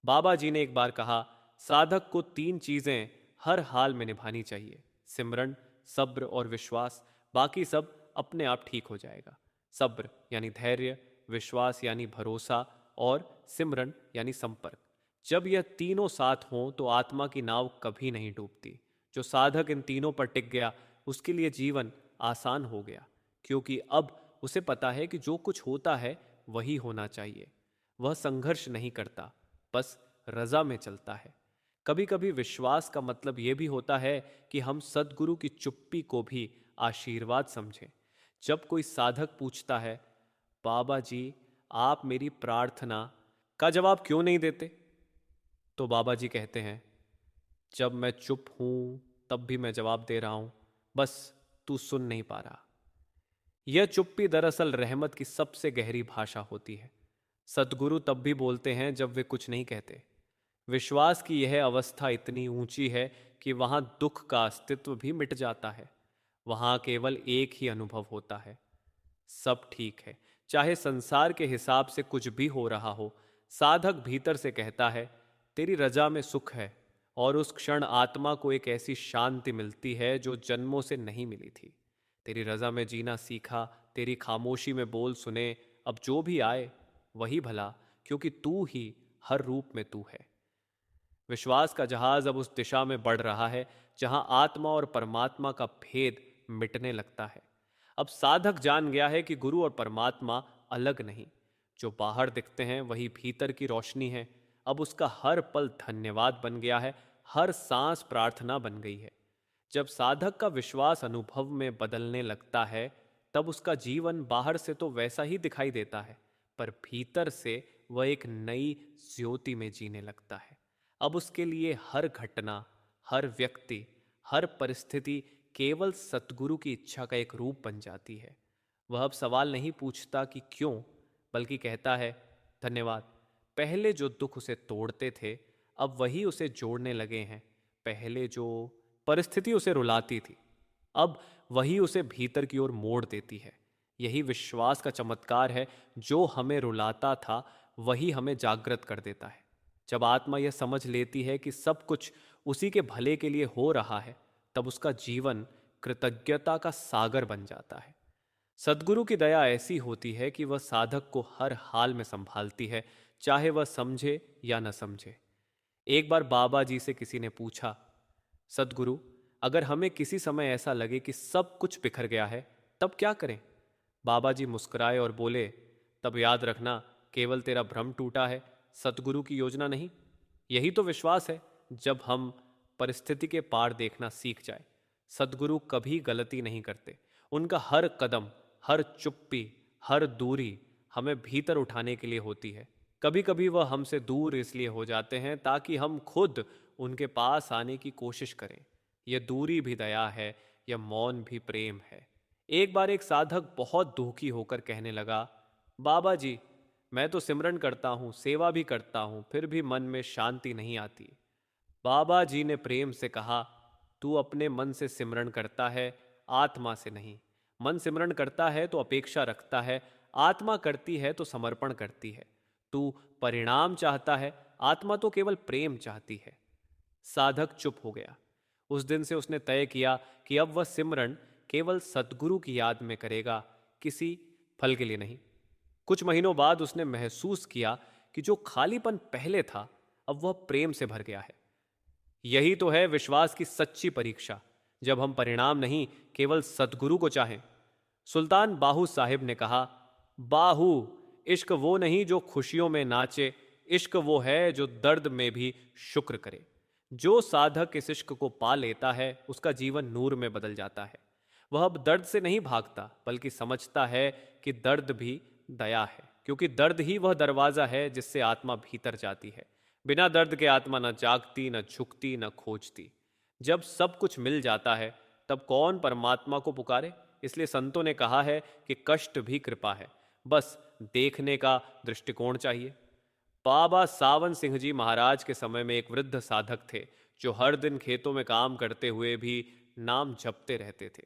बाबा जी ने एक बार कहा, साधक को 3 चीजें हर हाल में निभानी चाहिए, सिमरन, सब्र और विश्वास। बाकी सब अपने आप ठीक हो जाएगा। सब्र यानी धैर्य, विश्वास यानी भरोसा, और सिमरन यानी संपर्क। जब यह तीनों साथ हों तो आत्मा की नाव कभी नहीं डूबती। जो साधक इन तीनों पर टिक गया उसके लिए जीवन आसान हो गया, क्योंकि अब उसे पता है कि जो कुछ होता है वही होना चाहिए। वह संघर्ष नहीं करता, बस रजा में चलता है। कभी कभी विश्वास का मतलब यह भी होता है कि हम सद्गुरु की चुप्पी को भी आशीर्वाद समझें। जब कोई साधक पूछता है, बाबा जी आप मेरी प्रार्थना का जवाब क्यों नहीं देते, तो बाबा जी कहते हैं, जब मैं चुप हूं तब भी मैं जवाब दे रहा हूं, बस तू सुन नहीं पा रहा। यह चुप्पी दरअसल रहमत की सबसे गहरी भाषा होती है। सद्गुरु तब भी बोलते हैं जब वे कुछ नहीं कहते। विश्वास की यह अवस्था इतनी ऊंची है कि वहां दुख का अस्तित्व भी मिट जाता है। वहां केवल एक ही अनुभव होता है, सब ठीक है। चाहे संसार के हिसाब से कुछ भी हो रहा हो, साधक भीतर से कहता है, तेरी रजा में सुख है। और उस क्षण आत्मा को एक ऐसी शांति मिलती है जो जन्मों से नहीं मिली थी। तेरी रजा में जीना सीखा, तेरी खामोशी में बोल सुने, अब जो भी आए वही भला, क्योंकि तू ही हर रूप में तू है। विश्वास का जहाज अब उस दिशा में बढ़ रहा है जहां आत्मा और परमात्मा का भेद मिटने लगता है। अब साधक जान गया है कि गुरु और परमात्मा अलग नहीं। जो बाहर दिखते हैं वही भीतर की रोशनी है। अब उसका हर पल धन्यवाद बन गया है, हर सांस प्रार्थना बन गई है। जब साधक का विश्वास अनुभव में बदलने लगता है, तब उसका जीवन बाहर से तो वैसा ही दिखाई देता है, पर भीतर से वह एक नई ज्योति में जीने लगता है। अब उसके लिए हर घटना, हर व्यक्ति, हर परिस्थिति केवल सतगुरु की इच्छा का एक रूप बन जाती है। वह अब सवाल नहीं पूछता कि क्यों, बल्कि कहता है, धन्यवाद। पहले जो दुख उसे तोड़ते थे, अब वही उसे जोड़ने लगे हैं। पहले जो परिस्थिति उसे रुलाती थी, अब वही उसे भीतर की ओर मोड़ देती है। यही विश्वास का चमत्कार है। जो हमें रुलाता था वही हमें जागृत कर देता है। जब आत्मा यह समझ लेती है कि सब कुछ उसी के भले के लिए हो रहा है, तब उसका जीवन कृतज्ञता का सागर बन जाता है। सद्गुरु की दया ऐसी होती है कि वह साधक को हर हाल में संभालती है, चाहे वह समझे या न समझे। एक बार बाबा जी से किसी ने पूछा, सद्गुरु अगर हमें किसी समय ऐसा लगे कि सब कुछ बिखर गया है, तब क्या करें? बाबा जी मुस्कुराए और बोले, तब याद रखना, केवल तेरा भ्रम टूटा है, सतगुरु की योजना नहीं। यही तो विश्वास है। जब हम परिस्थिति के पार देखना सीख जाए, सतगुरु कभी गलती नहीं करते। उनका हर कदम, हर चुप्पी, हर दूरी हमें भीतर उठाने के लिए होती है। कभी कभी वह हमसे दूर इसलिए हो जाते हैं ताकि हम खुद उनके पास आने की कोशिश करें। यह दूरी भी दया है, यह मौन भी प्रेम है। एक बार एक साधक बहुत दुखी होकर कहने लगा, बाबा जी मैं तो सिमरन करता हूँ, सेवा भी करता हूँ, फिर भी मन में शांति नहीं आती। बाबा जी ने प्रेम से कहा, तू अपने मन से सिमरन करता है, आत्मा से नहीं। मन सिमरन करता है तो अपेक्षा रखता है, आत्मा करती है तो समर्पण करती है। तू परिणाम चाहता है, आत्मा तो केवल प्रेम चाहती है। साधक चुप हो गया। उस दिन से उसने तय किया कि अब वह सिमरन केवल सतगुरु की याद में करेगा, किसी फल के लिए नहीं। कुछ महीनों बाद उसने महसूस किया कि जो खालीपन पहले था, अब वह प्रेम से भर गया है। यही तो है विश्वास की सच्ची परीक्षा, जब हम परिणाम नहीं, केवल सतगुरु को चाहें। सुल्तान बाहू साहिब ने कहा, बाहू, इश्क वो नहीं जो खुशियों में नाचे, इश्क वो है जो दर्द में भी शुक्र करे। जो साधक इस इश्क को पा लेता है, उसका जीवन नूर में बदल जाता है। वह अब दर्द से नहीं भागता, बल्कि समझता है कि दर्द भी दया है, क्योंकि दर्द ही वह दरवाजा है जिससे आत्मा भीतर जाती है। बिना दर्द के आत्मा न जागती, न झुकती, न खोजती। जब सब कुछ मिल जाता है, तब कौन परमात्मा को पुकारे? इसलिए संतों ने कहा है कि कष्ट भी कृपा है, बस देखने का दृष्टिकोण चाहिए। बाबा सावन सिंह जी महाराज के समय में एक वृद्ध साधक थे, जो हर दिन खेतों में काम करते हुए भी नाम जपते रहते थे।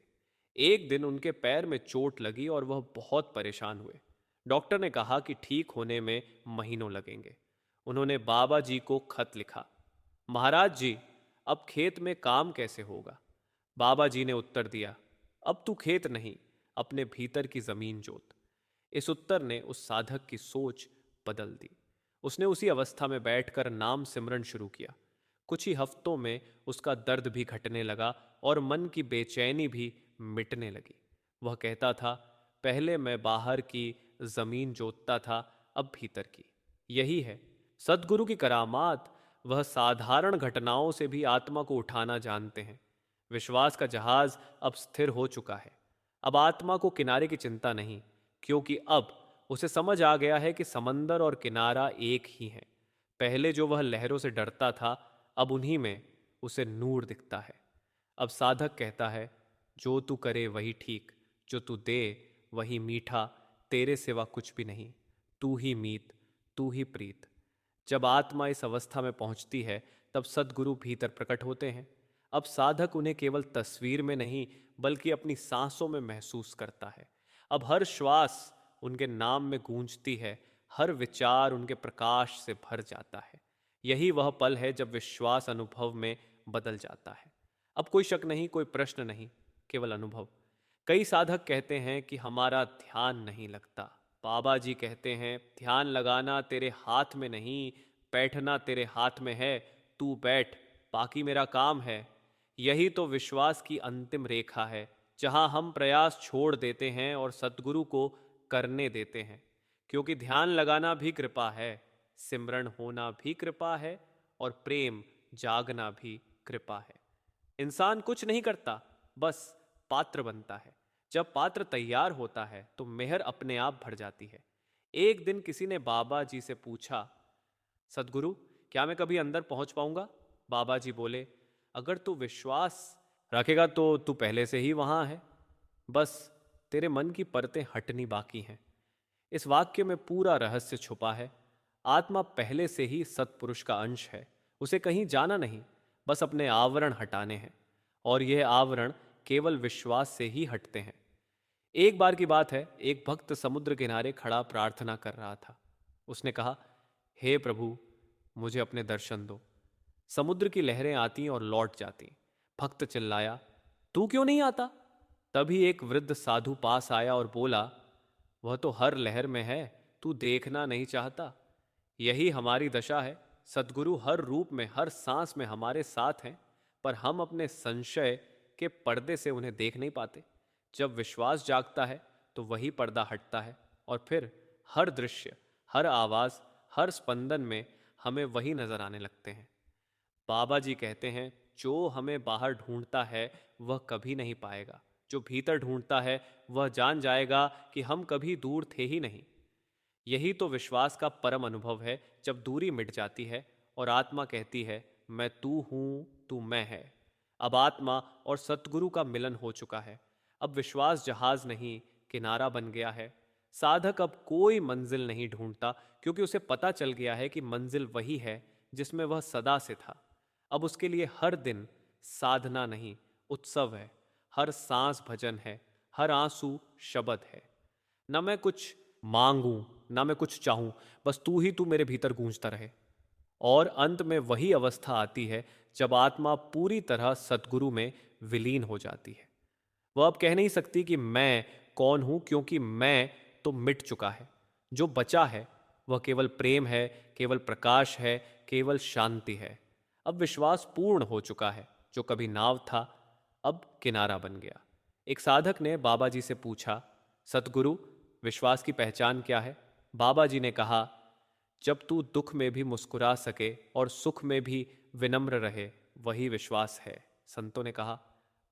एक दिन उनके पैर में चोट लगी और वह बहुत परेशान हुए। डॉक्टर ने कहा कि ठीक होने में महीनों लगेंगे। उन्होंने बाबा जी को खत लिखा, महाराज जी अब खेत में काम कैसे होगा? बाबा जी ने उत्तर दिया, अब तू खेत नहीं, अपने भीतर की जमीन जोत। इस उत्तर ने उस साधक की सोच बदल दी। उसने उसी अवस्था में बैठकर नाम सिमरन शुरू किया। कुछ ही हफ्तों में उसका दर्द भी घटने लगा और मन की बेचैनी भी मिटने लगी। वह कहता था, पहले मैं बाहर की जमीन जोतता था, अब भीतर की। यही है सद्गुरु की करामात। वह साधारण घटनाओं से भी आत्मा को उठाना जानते हैं। विश्वास का जहाज अब स्थिर हो चुका है। अब आत्मा को किनारे की चिंता नहीं, क्योंकि अब उसे समझ आ गया है कि समंदर और किनारा एक ही है। पहले जो वह लहरों से डरता था, अब उन्हीं में उसे नूर दिखता है। अब साधक कहता है, जो तू करे वही ठीक, जो तू दे वही मीठा, तेरे सिवा कुछ भी नहीं, तू ही मीत, तू ही प्रीत। जब आत्मा इस अवस्था में पहुंचती है, तब सद्गुरु भीतर प्रकट होते हैं। अब साधक उन्हें केवल तस्वीर में नहीं, बल्कि अपनी सांसों में महसूस करता है। अब हर श्वास उनके नाम में गूंजती है, हर विचार उनके प्रकाश से भर जाता है। यही वह पल है जब विश्वास अनुभव में बदल जाता है। अब कोई शक नहीं, कोई प्रश्न नहीं, केवल अनुभव। कई साधक कहते हैं कि हमारा ध्यान नहीं लगता। बाबा जी कहते हैं, ध्यान लगाना तेरे हाथ में नहीं, बैठना तेरे हाथ में है। तू बैठ, बाकी मेरा काम है। यही तो विश्वास की अंतिम रेखा है, जहां हम प्रयास छोड़ देते हैं और सद्गुरु को करने देते हैं। क्योंकि ध्यान लगाना भी कृपा है, सिमरण होना भी कृपा है, और प्रेम जागना भी कृपा है। इंसान कुछ नहीं करता, बस पात्र बनता है। जब पात्र तैयार होता है तो मेहर अपने आप भर जाती है। एक दिन किसी ने बाबा जी से पूछा, सदगुरु, क्या मैं कभी अंदर पहुंच पाऊंगा? बाबा जी बोले, अगर तू विश्वास रखेगा तो तू पहले से ही वहां है, बस तेरे मन की परतें हटनी बाकी हैं। इस वाक्य में पूरा रहस्य छुपा है। आत्मा पहले से ही सत्पुरुष का अंश है। उसे कहीं जाना नहीं, बस अपने आवरण हटाने हैं, और यह आवरण केवल विश्वास से ही हटते हैं। एक बार की बात है, एक भक्त समुद्र किनारे खड़ा प्रार्थना कर रहा था। उसने कहा, हे प्रभु, मुझे अपने दर्शन दो। समुद्र की लहरें आती और लौट जाती। भक्त चिल्लाया, तू क्यों नहीं आता? तभी एक वृद्ध साधु पास आया और बोला, वह तो हर लहर में है, तू देखना नहीं चाहता। यही हमारी दशा है। सद्गुरु हर रूप में, हर सांस में हमारे साथ हैं, पर हम अपने संशय के पर्दे से उन्हें देख नहीं पाते। जब विश्वास जागता है तो वही पर्दा हटता है, और फिर हर दृश्य, हर आवाज, हर स्पंदन में हमें वही नजर आने लगते हैं। बाबा जी कहते हैं, जो हमें बाहर ढूंढता है वह कभी नहीं पाएगा। जो भीतर ढूंढता है वह जान जाएगा कि हम कभी दूर थे ही नहीं। यही तो विश्वास का परम अनुभव है, जब दूरी मिट जाती है और आत्मा कहती है, मैं तू हूं, तू मैं है। अब आत्मा और सतगुरु का मिलन हो चुका है। अब विश्वास जहाज नहीं, किनारा बन गया है। साधक अब कोई मंजिल नहीं ढूंढता, क्योंकि उसे पता चल गया है कि मंजिल वही है जिसमें वह सदा से था। अब उसके लिए हर दिन साधना नहीं, उत्सव है। हर सांस भजन है, हर आंसू शब्द है। न मैं कुछ मांगूं, ना मैं कुछ चाहूं, बस तू मेरे भीतर गूंजता रहे। और अंत में वही अवस्था आती है जब आत्मा पूरी तरह सतगुरु में विलीन हो जाती है। वह अब कह नहीं सकती कि मैं कौन हूं, क्योंकि मैं तो मिट चुका है। जो बचा है वह केवल प्रेम है, केवल प्रकाश है, केवल शांति है। अब विश्वास पूर्ण हो चुका है। जो कभी नाव था, अब किनारा बन गया। एक साधक ने बाबा जी से पूछा, सतगुरु, विश्वास की पहचान क्या है? बाबा जी ने कहा, जब तू दुख में भी मुस्कुरा सके और सुख में भी विनम्र रहे, वही विश्वास है। संतों ने कहा,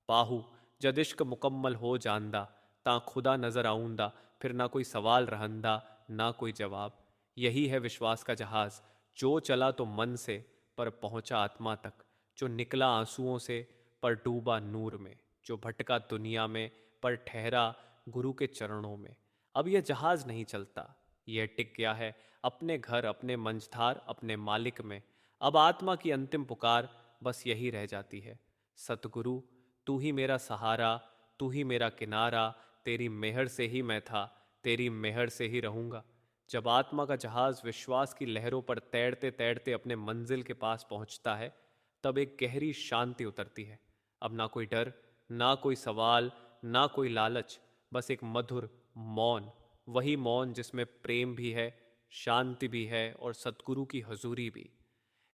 बाहु जद इश्क मुकम्मल हो जानदा, ता खुदा नजर आऊंदा, फिर ना कोई सवाल रहंदा, ना कोई जवाब। यही है विश्वास का जहाज, जो चला तो मन से, पर पहुंचा आत्मा तक। जो निकला आंसुओं से, पर डूबा नूर में। जो भटका दुनिया में, पर ठहरा गुरु के चरणों में। अब यह जहाज नहीं चलता, यह टिक गया है अपने घर, अपने मंझधार, अपने मालिक में। अब आत्मा की अंतिम पुकार बस यही रह जाती है, सतगुरु, तू ही मेरा सहारा, तू ही मेरा किनारा। तेरी मेहर से ही मैं था, तेरी मेहर से ही रहूंगा। जब आत्मा का जहाज विश्वास की लहरों पर तैरते तैरते अपने मंजिल के पास पहुंचता है, तब एक गहरी शांति उतरती है। अब ना कोई डर, ना कोई सवाल, ना कोई लालच, बस एक मधुर मौन। वही मौन जिसमें प्रेम भी है, शांति भी है और सद्गुरु की हजूरी भी।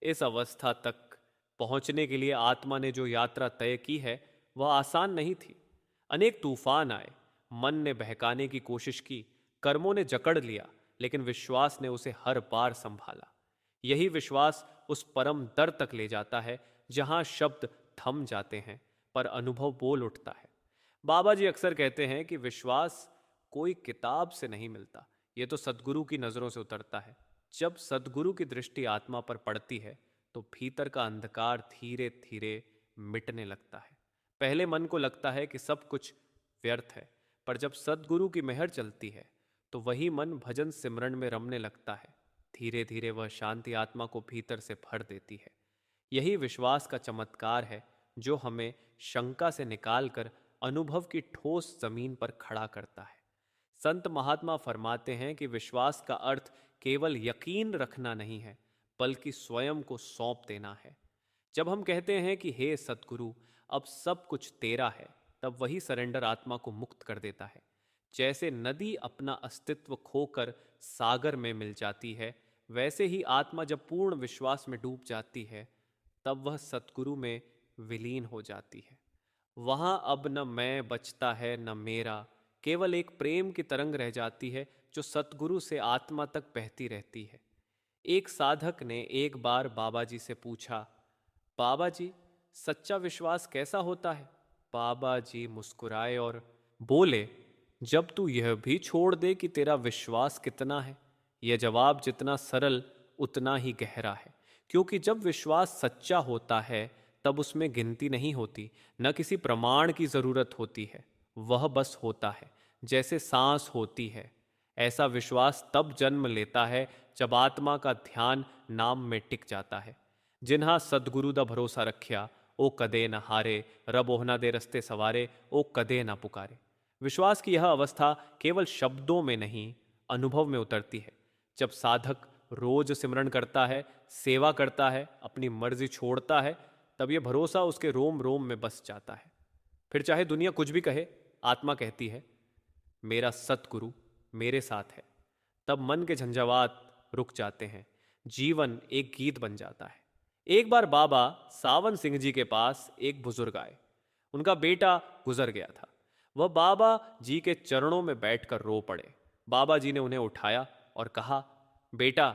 इस अवस्था तक पहुंचने के लिए आत्मा ने जो यात्रा तय की है वह आसान नहीं थी। अनेक तूफान आए, मन ने बहकाने की कोशिश की, कर्मों ने जकड़ लिया, लेकिन विश्वास ने उसे हर बार संभाला। यही विश्वास उस परम दर तक ले जाता है जहां शब्द थम जाते हैं पर अनुभव बोल उठता है। बाबा जी अक्सर कहते हैं कि विश्वास कोई किताब से नहीं मिलता, ये तो सद्गुरु की नजरों से उतरता है। जब सद्गुरु की दृष्टि आत्मा पर पड़ती है तो भीतर का अंधकार धीरे धीरे मिटने लगता है। पहले मन को लगता है कि सब कुछ व्यर्थ है, पर जब सद्गुरु की मेहर चलती है तो वही मन भजन सिमरन में रमने लगता है। धीरे धीरे वह शांति आत्मा को भीतर से भर देती है। यही विश्वास का चमत्कार है जो हमें शंका से निकालकर अनुभव की ठोस जमीन पर खड़ा करता है। संत महात्मा फरमाते हैं कि विश्वास का अर्थ केवल यकीन रखना नहीं है, बल्कि स्वयं को सौंप देना है। जब हम कहते हैं कि हे सतगुरु, अब सब कुछ तेरा है, तब वही सरेंडर आत्मा को मुक्त कर देता है। जैसे नदी अपना अस्तित्व खोकर सागर में मिल जाती है, वैसे ही आत्मा जब पूर्ण विश्वास में डूब जाती है तब वह सतगुरु में विलीन हो जाती है। वहां अब न मैं बचता है न मेरा, केवल एक प्रेम की तरंग रह जाती है जो सतगुरु से आत्मा तक बहती रहती है। एक साधक ने एक बार बाबा जी से पूछा, बाबा जी, सच्चा विश्वास कैसा होता है? बाबा जी मुस्कुराए और बोले, जब तू यह भी छोड़ दे कि तेरा विश्वास कितना है। यह जवाब जितना सरल उतना ही गहरा है, क्योंकि जब विश्वास सच्चा होता है तब उसमें गिनती नहीं होती, न किसी प्रमाण की जरूरत होती है। वह बस होता है, जैसे सांस होती है। ऐसा विश्वास तब जन्म लेता है जब आत्मा का ध्यान नाम में टिक जाता है। जिन्हा सदगुरु दा भरोसा रखिया, ओ कदे न हारे, रब ओहना दे रस्ते सवारे, ओ कदे न पुकारे। विश्वास की यह अवस्था केवल शब्दों में नहीं, अनुभव में उतरती है। जब साधक रोज सिमरन करता है, सेवा करता है, अपनी मर्जी छोड़ता है, तब यह भरोसा उसके रोम रोम में बस जाता है। फिर चाहे दुनिया कुछ भी कहे, आत्मा कहती है, मेरा सतगुरु मेरे साथ है। तब मन के झंझावात रुक जाते हैं, जीवन एक गीत बन जाता है। एक बार बाबा सावन सिंह जी के पास एक बुजुर्ग आए। उनका बेटा गुजर गया था। वह बाबा जी के चरणों में बैठकर रो पड़े। बाबा जी ने उन्हें उठाया और कहा, बेटा,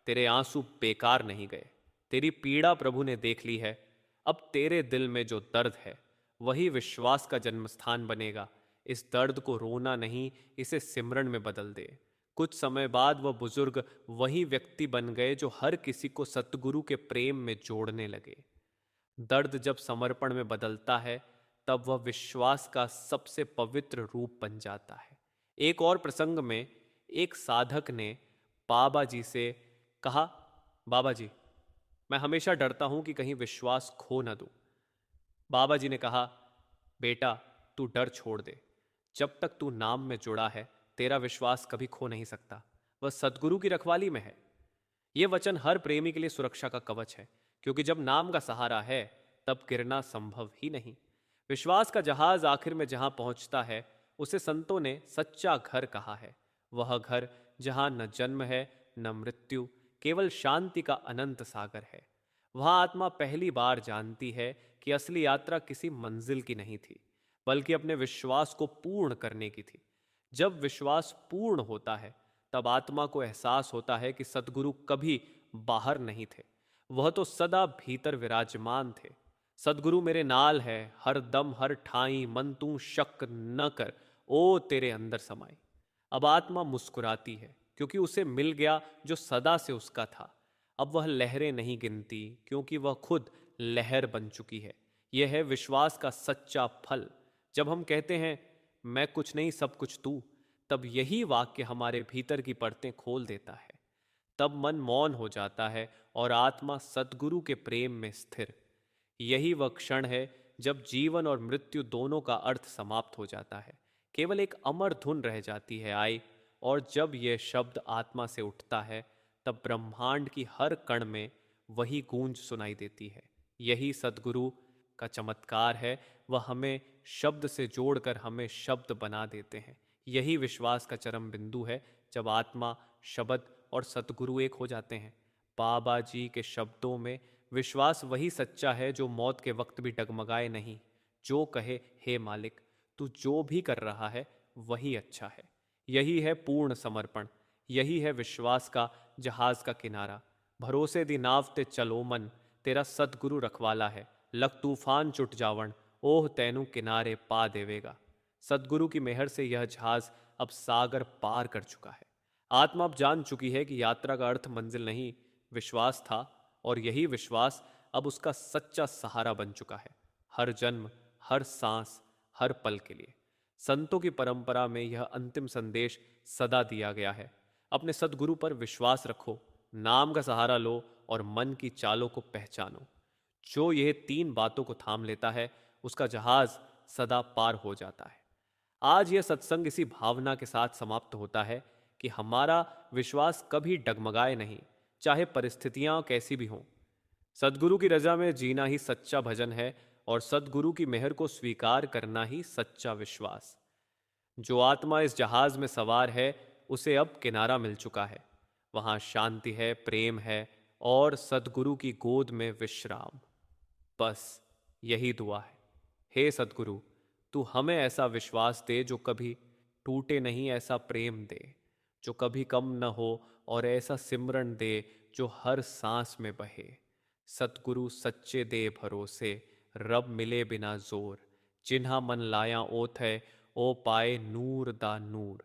तेरे आंसू बेकार नहीं गए। तेरी पीड़ा प्रभु ने देख ली है। अब तेरे दिल में जो दर्द है वही विश्वास का जन्मस्थान बनेगा। इस दर्द को रोना नहीं, इसे सिमरन में बदल दे। कुछ समय बाद वह बुजुर्ग वही व्यक्ति बन गए जो हर किसी को सतगुरु के प्रेम में जोड़ने लगे। दर्द जब समर्पण में बदलता है तब वह विश्वास का सबसे पवित्र रूप बन जाता है। एक और प्रसंग में एक साधक ने बाबा जी से कहा, बाबा जी, मैं हमेशा डरता हूं कि कहीं विश्वास खो न दूं। बाबा जी ने कहा, बेटा, तू डर छोड़ दे। जब तक तू नाम में जुड़ा है, तेरा विश्वास कभी खो नहीं सकता। वह सदगुरु की रखवाली में है। यह वचन हर प्रेमी के लिए सुरक्षा का कवच है, क्योंकि जब नाम का सहारा है तब गिरना संभव ही नहीं। विश्वास का जहाज आखिर में जहां पहुंचता है उसे संतों ने सच्चा घर कहा है। वह घर जहां न जन्म है न मृत्यु, केवल शांति का अनंत सागर है। वहां आत्मा पहली बार जानती है कि असली यात्रा किसी मंजिल की नहीं थी, बल्कि अपने विश्वास को पूर्ण करने की थी। जब विश्वास पूर्ण होता है तब आत्मा को एहसास होता है कि सदगुरु कभी बाहर नहीं थे, वह तो सदा भीतर विराजमान थे। सदगुरु मेरे नाल है, हर दम हर ठाई, मन तू शक न कर, ओ तेरे अंदर समाई। अब आत्मा मुस्कुराती है, क्योंकि उसे मिल गया जो सदा से उसका था। अब वह लहरें नहीं गिनती, क्योंकि वह खुद लहर बन चुकी है। यह है विश्वास का सच्चा फल। जब हम कहते हैं, मैं कुछ नहीं सब कुछ तू, तब यही वाक्य हमारे भीतर की परतें खोल देता है। तब मन मौन हो जाता है और आत्मा सद्गुरु के प्रेम में स्थिर। यही वह क्षण है जब जीवन और मृत्यु दोनों का अर्थ समाप्त हो जाता है। केवल एक अमर धुन रह जाती है, आई। और जब यह शब्द आत्मा से उठता है तब ब्रह्मांड की हर कण में वही गूंज सुनाई देती है। यही सद्गुरु का चमत्कार है, वह हमें शब्द से जोड़कर हमें शब्द बना देते हैं। यही विश्वास का चरम बिंदु है, जब आत्मा शब्द और सतगुरु एक हो जाते हैं। बाबा जी के शब्दों में विश्वास वही सच्चा है जो मौत के वक्त भी डगमगाए नहीं, जो कहे हे मालिक तू जो भी कर रहा है वही अच्छा है। यही है पूर्ण समर्पण, यही है विश्वास का जहाज का किनारा। भरोसे दी नाव ते चलो मन, तेरा सतगुरु रखवाला है। लग तूफान चुट जावण, ओह तैनू किनारे पा देवेगा। सतगुरु की मेहर से यह जहाज अब सागर पार कर चुका है। आत्मा अब जान चुकी है कि यात्रा का अर्थ मंजिल नहीं, विश्वास था, और यही विश्वास अब उसका सच्चा सहारा बन चुका है, हर जन्म, हर सांस, हर पल के लिए। संतों की परंपरा में यह अंतिम संदेश सदा दिया गया है, अपने सदगुरु पर विश्वास रखो, नाम का सहारा लो और मन की चालों को पहचानो। जो यह तीन बातों को थाम लेता है उसका जहाज सदा पार हो जाता है। आज यह सत्संग इसी भावना के साथ समाप्त होता है कि हमारा विश्वास कभी डगमगाए नहीं, चाहे परिस्थितियां कैसी भी हों। सदगुरु की रजा में जीना ही सच्चा भजन है, और सदगुरु की मेहर को स्वीकार करना ही सच्चा विश्वास। जो आत्मा इस जहाज में सवार है उसे अब किनारा मिल चुका है। वहां शांति है, प्रेम है और सदगुरु की गोद में विश्राम। बस यही दुआ है। हे सदगुरु, तू हमें ऐसा विश्वास दे जो कभी टूटे नहीं, ऐसा प्रेम दे जो कभी कम न हो, और ऐसा सिमरन दे जो हर सांस में बहे। सतगुरु सच्चे दे भरोसे, रब मिले बिना जोर। जिन्हा मन लाया ओथ है, ओ पाए नूर दा नूर।